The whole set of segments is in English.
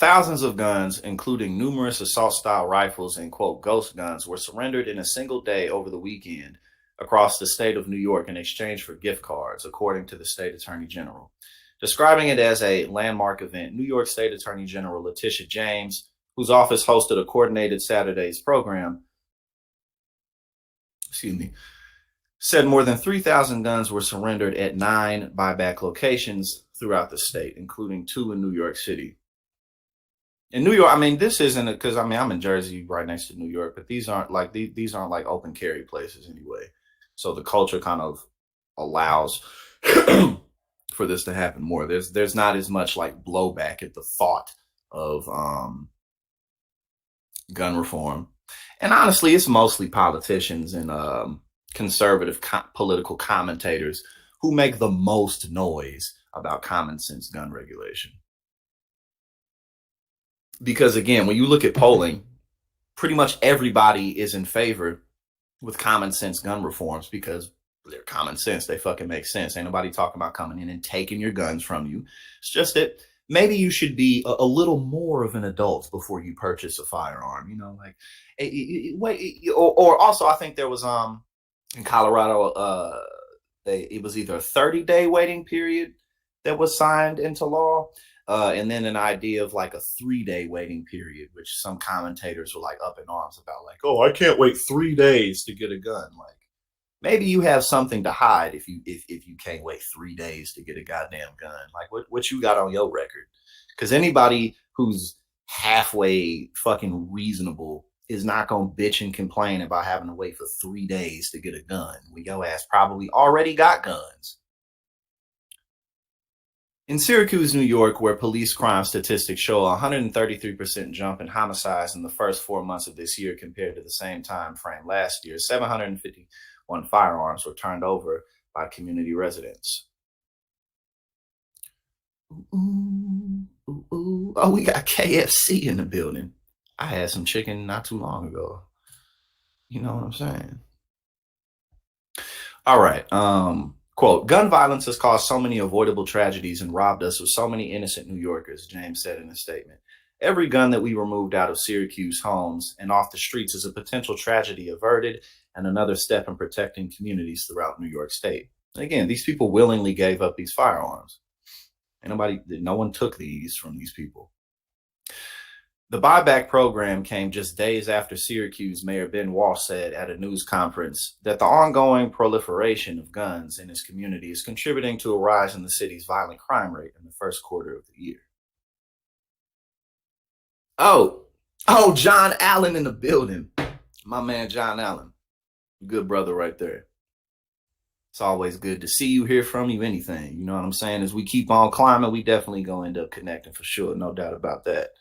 Thousands of guns, including numerous assault-style rifles and, quote, ghost guns, were surrendered in a single day over the weekend across the state of New York in exchange for gift cards, according to the state attorney general. Describing it as a landmark event, New York State Attorney General Letitia James, whose office hosted a coordinated Saturdays program, said more than 3,000 guns were surrendered at 9 buyback locations throughout the state, including 2 in New York City. In New York, I mean, this isn't because I'm in Jersey, right next to New York, but these aren't like open carry places anyway. So the culture kind of allows for this to happen more. There's not as much like blowback at the thought of gun reform, and honestly, it's mostly politicians and conservative political commentators who make the most noise about common sense gun regulation. Because again, when you look at polling, pretty much everybody is in favor with common sense gun reforms because they're common sense. They fucking make sense. Ain't nobody talking about coming in and taking your guns from you. It's just that maybe you should be a little more of an adult before you purchase a firearm. You know, like or also I think there was in Colorado it was either a 30-day waiting period that was signed into law. And then an idea of like a 3-day waiting period, which some commentators were like up in arms about, like, oh, I can't wait 3 days to get a gun. Like, maybe you have something to hide if you can't wait 3 days to get a goddamn gun. Like, what you got on your record? Because anybody who's halfway fucking reasonable is not gonna bitch and complain about having to wait for 3 days to get a gun when your ass probably already got guns. In Syracuse, New York, where police crime statistics show a 133% jump in homicides in the first 4 months of this year compared to the same time frame last year, 751 firearms were turned over by community residents. Oh, we got KFC in the building. I had some chicken not too long ago. You know what I'm saying? All right. Quote, gun violence has caused so many avoidable tragedies and robbed us of so many innocent New Yorkers, James said in a statement. Every gun that we removed out of Syracuse homes and off the streets is a potential tragedy averted and another step in protecting communities throughout New York State. Again, these people willingly gave up these firearms. No one took these from these people. The buyback program came just days after Syracuse Mayor Ben Walsh said at a news conference that the ongoing proliferation of guns in his community is contributing to a rise in the city's violent crime rate in the first quarter of the year. Oh, John Allen in the building. My man, John Allen. Good brother right there. It's always good to see you, hear from you, anything. You know what I'm saying? As we keep on climbing, we definitely gonna end up connecting for sure. No doubt about that.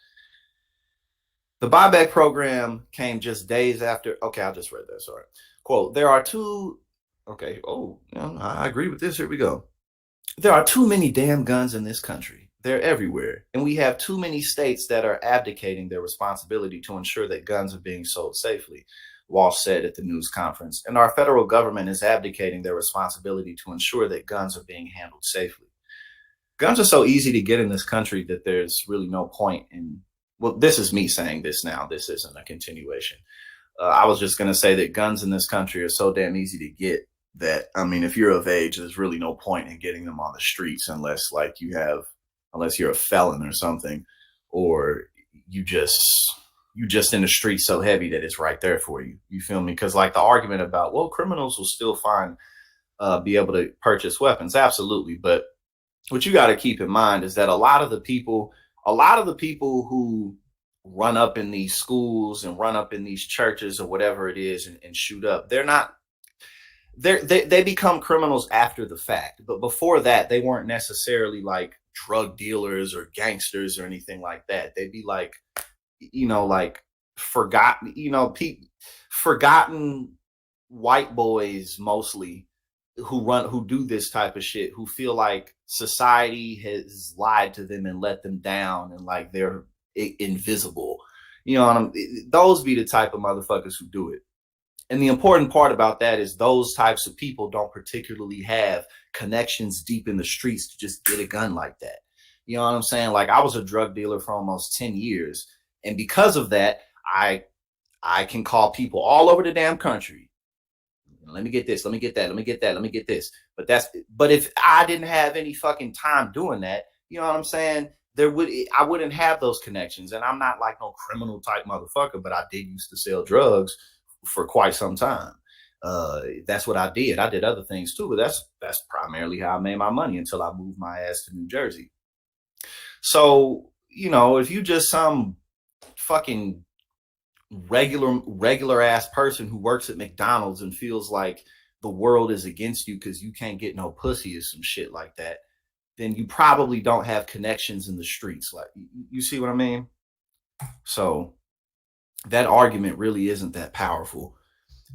The buyback program came just days after. Okay, I just read that. Sorry. Quote, there are two. Okay. Oh, I agree with this. Here we go. There are too many damn guns in this country. They're everywhere. And we have too many states that are abdicating their responsibility to ensure that guns are being sold safely, Walsh said at the news conference. And our federal government is abdicating their responsibility to ensure that guns are being handled safely. Guns are so easy to get in this country that there's really no point in. Well, this is me saying this now. This isn't a continuation. I was just going to say that guns in this country are so damn easy to get that, I mean, if you're of age, there's really no point in getting them on the streets unless you're a felon or something, or you just in the street so heavy that it's right there for you. You feel me? Because like the argument about, well, criminals will still be able to purchase weapons. Absolutely. But what you got to keep in mind is that a lot of the people who run up in these schools and run up in these churches or whatever it is and shoot up, they become criminals after the fact. But before that, they weren't necessarily like drug dealers or gangsters or anything like that. They'd be like, like forgotten white boys mostly who do this type of shit, who feel like society has lied to them and let them down and like they're invisible. Those be the type of motherfuckers who do it. And the important part about that is those types of people don't particularly have connections deep in the streets to just get a gun like that. You know what I'm saying? Like, I was a drug dealer for almost 10 years. And because of that, I can call people all over the damn country. Let me get this, let me get that, let me get that, let me get this. But if I didn't have any fucking time doing that, you know what I'm saying? I wouldn't have those connections. And I'm not like no criminal type motherfucker, but I did used to sell drugs for quite some time. That's what I did. I did other things too, but that's primarily how I made my money until I moved my ass to New Jersey. So, if you just some fucking regular ass person who works at McDonald's and feels like the world is against you because you can't get no pussy or some shit like that, then you probably don't have connections in the streets. Like, you see what I mean? So that argument really isn't that powerful.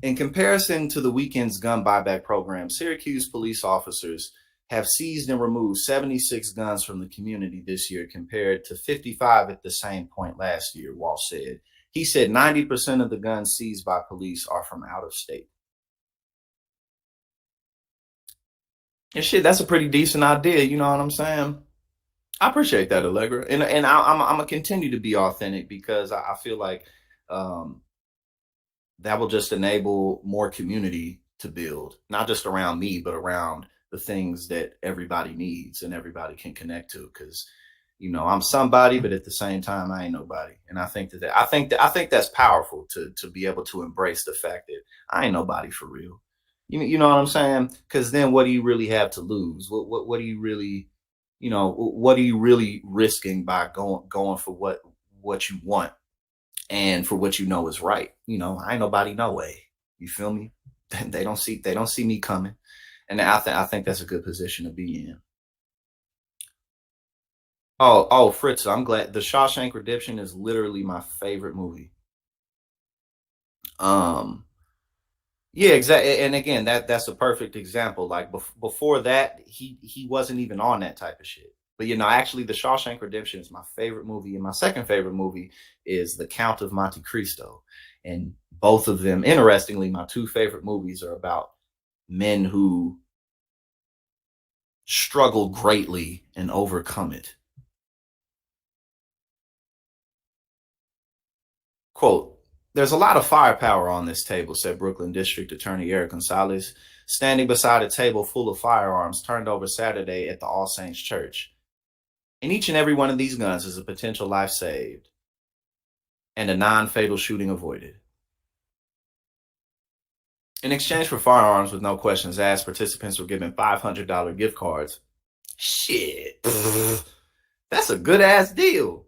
In comparison to the weekend's gun buyback program, Syracuse police officers have seized and removed 76 guns from the community this year compared to 55 at the same point last year, Walsh said. He said 90% of the guns seized by police are from out of state. And shit, that's a pretty decent idea, you know what I'm saying? I appreciate that, Allegra. And I'm going to continue to be authentic because I feel like that will just enable more community to build, not just around me, but around the things that everybody needs and everybody can connect to. Because, I'm somebody, but at the same time, I ain't nobody. And I think I think that's powerful to be able to embrace the fact that I ain't nobody for real. You know what I'm saying? Because then what do you really have to lose? What do you really, what are you really risking by going for what you want and for what you know is right? I ain't nobody no way. You feel me? They don't see me coming. And I think that's a good position to be in. Oh, Fritz, I'm glad. The Shawshank Redemption is literally my favorite movie. Yeah, exactly. And again, that's a perfect example. Like before that, he wasn't even on that type of shit. But actually, The Shawshank Redemption is my favorite movie, and my second favorite movie is The Count of Monte Cristo. And both of them, interestingly, my two favorite movies are about men who struggle greatly and overcome it. Quote, "There's a lot of firepower on this table," said Brooklyn District Attorney Eric Gonzalez, standing beside a table full of firearms turned over Saturday at the All Saints Church. "And each and every one of these guns is a potential life saved and a non-fatal shooting avoided." In exchange for firearms with no questions asked, participants were given $500 gift cards. Shit. That's a good ass deal.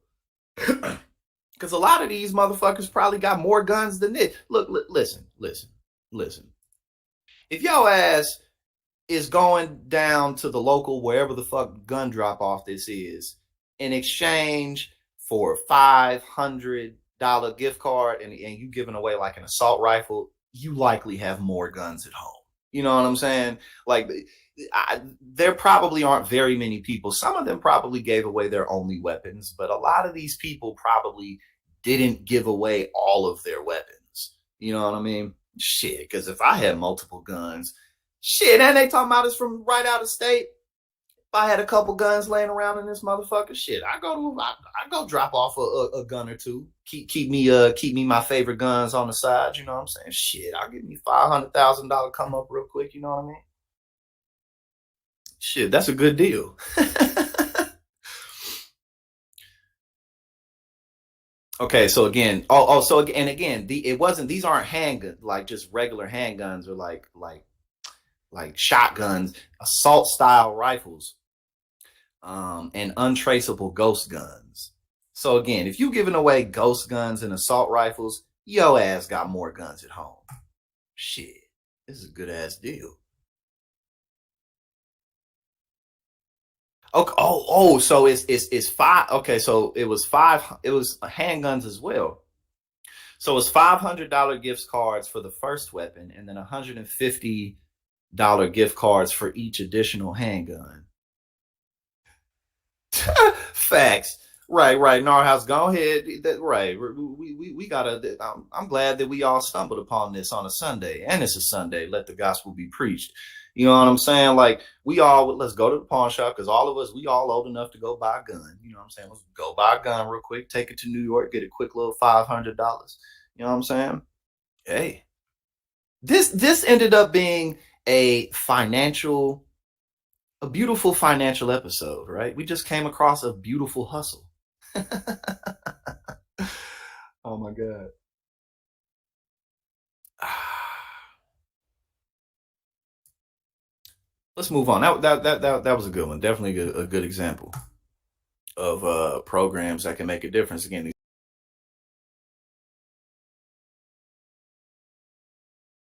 Because a lot of these motherfuckers probably got more guns than this. Look, listen. If your ass is going down to the local, wherever the fuck gun drop off this is, in exchange for a $500 gift card and you giving away like an assault rifle, you likely have more guns at home. You know what I'm saying? Like, there probably aren't very many people. Some of them probably gave away their only weapons, but a lot of these people probably didn't give away all of their weapons. You know what I mean? Shit, because if I had multiple guns, shit, and they talking about it's from right out of state. If I had a couple guns laying around in this motherfucker, shit, I go drop off a gun or two. Keep me my favorite guns on the side. You know what I'm saying? Shit, I'll give me $500,000 come up real quick. You know what I mean? Shit, that's a good deal. Okay, so again, it wasn't. These aren't handguns, like just regular handguns or like shotguns, assault style rifles, and untraceable ghost guns. So again, if you giving away ghost guns and assault rifles, yo ass got more guns at home. Shit, this is a good ass deal. Okay. So it's five. Okay, so it was five. It was handguns as well. So it's $500 gift cards for the first weapon, and then $150 gift cards for each additional handgun. Facts. Right. Narhouse, go ahead. Right. We gotta. I'm glad that we all stumbled upon this on a Sunday, and it's a Sunday. Let the gospel be preached. You know what I'm saying? Like let's go to the pawn shop because all of us, we all old enough to go buy a gun. You know what I'm saying? Let's go buy a gun real quick, take it to New York, get a quick little $500. You know what I'm saying? Hey, this ended up being a beautiful financial episode, right? We just came across a beautiful hustle. Oh my God. Let's move on. That was a good one. Definitely a good example of programs that can make a difference. Again,